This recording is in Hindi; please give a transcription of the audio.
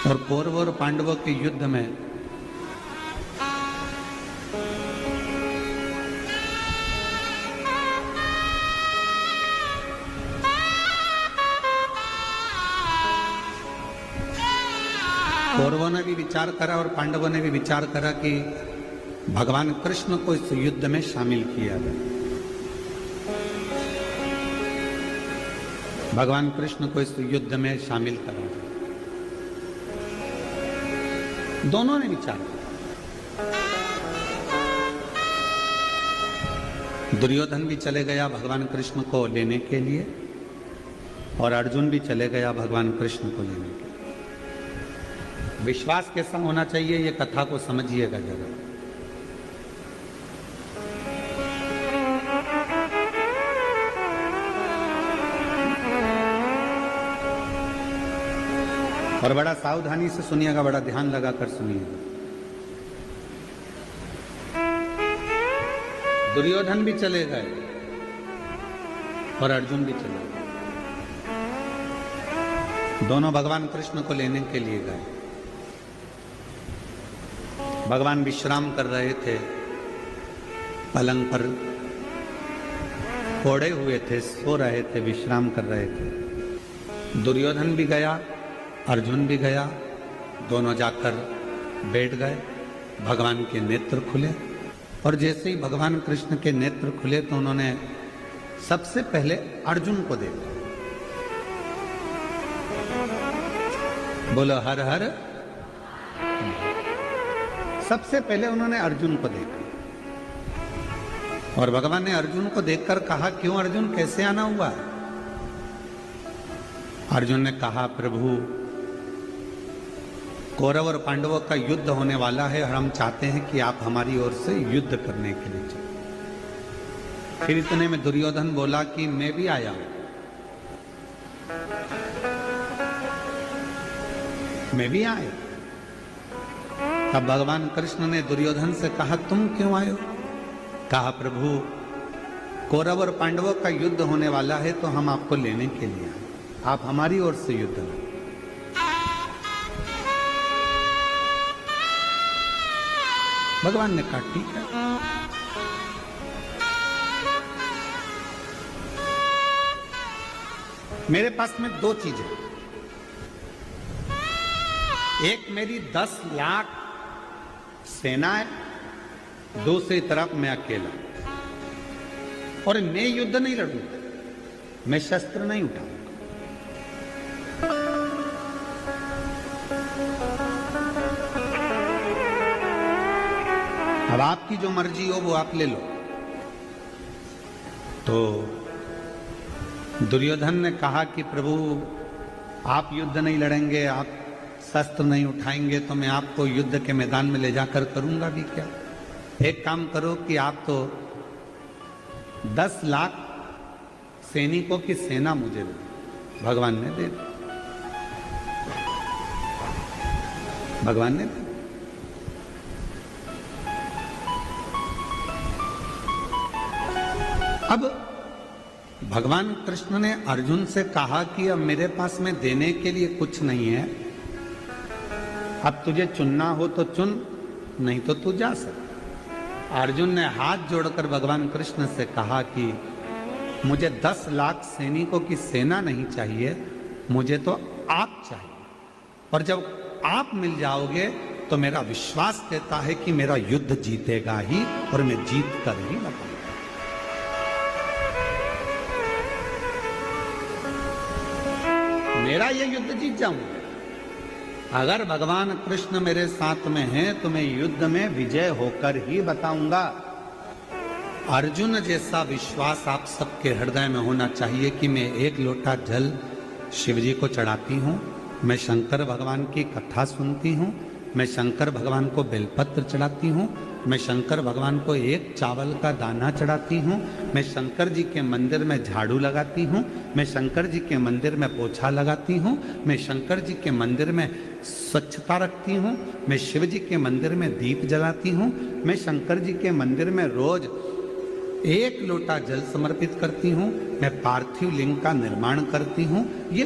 और कौरव और पांडवों के युद्ध में कौरवों ने भी विचार करा और पांडवों ने भी विचार करा कि भगवान कृष्ण को इस युद्ध में शामिल किया जाए। भगवान कृष्ण को इस युद्ध में शामिल करा जाए। दोनों ने विचार किया। दुर्योधन भी चले गया भगवान कृष्ण को लेने के लिए और अर्जुन भी चले गया भगवान कृष्ण को लेने के लिए। विश्वास कैसा होना चाहिए ये कथा को समझिएगा जरा। और बड़ा सावधानी से सुनिएगा, बड़ा ध्यान लगाकर सुनिएगा। दुर्योधन भी चले गए और अर्जुन भी चले गए। दोनों भगवान कृष्ण को लेने के लिए गए। भगवान विश्राम कर रहे थे, पलंग पर ओढ़े हुए थे, सो रहे थे, विश्राम कर रहे थे। दुर्योधन भी गया, अर्जुन भी गया। दोनों जाकर बैठ गए। भगवान के नेत्र खुले और जैसे ही भगवान कृष्ण के नेत्र खुले तो उन्होंने सबसे पहले अर्जुन को देखा। बोलो हर हर। सबसे पहले उन्होंने अर्जुन को देखा और भगवान ने अर्जुन को देखकर कहा, क्यों अर्जुन, कैसे आना हुआ? अर्जुन ने कहा, प्रभु कौरव और पांडवों का युद्ध होने वाला है और हम चाहते हैं कि आप हमारी ओर से युद्ध करने के लिए चलें। फिर इतने में दुर्योधन बोला कि मैं भी आया हूं, मैं भी आया। तब भगवान कृष्ण ने दुर्योधन से कहा, तुम क्यों आए हो? कहा, प्रभु कौरव और पांडवों का युद्ध होने वाला है तो हम आपको लेने के लिए आए, आप हमारी ओर से युद्ध करें। भगवान ने कहा, ठीक है। मेरे पास में दो चीजें, एक मेरी 10 लाख सेना है, दूसरी तरफ मैं अकेला, और मैं युद्ध नहीं लड़ूंगा, मैं शस्त्र नहीं उठाऊंगा। अब आपकी जो मर्जी हो वो आप ले लो। तो दुर्योधन ने कहा कि प्रभु आप युद्ध नहीं लड़ेंगे, आप शस्त्र नहीं उठाएंगे तो मैं आपको युद्ध के मैदान में ले जाकर करूंगा भी क्या? एक काम करो कि आप तो 10 लाख सैनिकों की सेना मुझे दो। भगवान ने दे दी। भगवान ने दे। अब भगवान कृष्ण ने अर्जुन से कहा कि अब मेरे पास में देने के लिए कुछ नहीं है, अब तुझे चुनना हो तो चुन, नहीं तो तू जा सकता। अर्जुन ने हाथ जोड़कर भगवान कृष्ण से कहा कि मुझे 10 लाख सैनिकों की सेना नहीं चाहिए, मुझे तो आप चाहिए, और जब आप मिल जाओगे तो मेरा विश्वास कहता है कि मेरा युद्ध जीतेगा ही और मैं जीत कर ही बताऊंगा। मेरा ये युद्ध जीत जाऊंगा। अगर भगवान कृष्ण मेरे साथ में हैं तो मैं युद्ध में विजय होकर ही बताऊंगा। अर्जुन जैसा विश्वास आप सबके हृदय में होना चाहिए कि मैं एक लोटा जल शिव जी को चढ़ाती हूँ, मैं शंकर भगवान की कथा सुनती हूँ, मैं शंकर भगवान को बेलपत्र चढ़ाती हूँ, मैं शंकर भगवान को एक चावल का दाना चढ़ाती हूँ, मैं शंकर जी के मंदिर में झाड़ू लगाती हूँ, मैं शंकर जी के मंदिर में पोछा लगाती हूँ, मैं शंकर जी के मंदिर में स्वच्छता रखती हूँ, मैं शिव जी के मंदिर में दीप जलाती हूँ, मैं शंकर जी के मंदिर में रोज 1 लोटा जल समर्पित करती हूँ, मैं पार्थिव लिंग का निर्माण करती हूँ। ये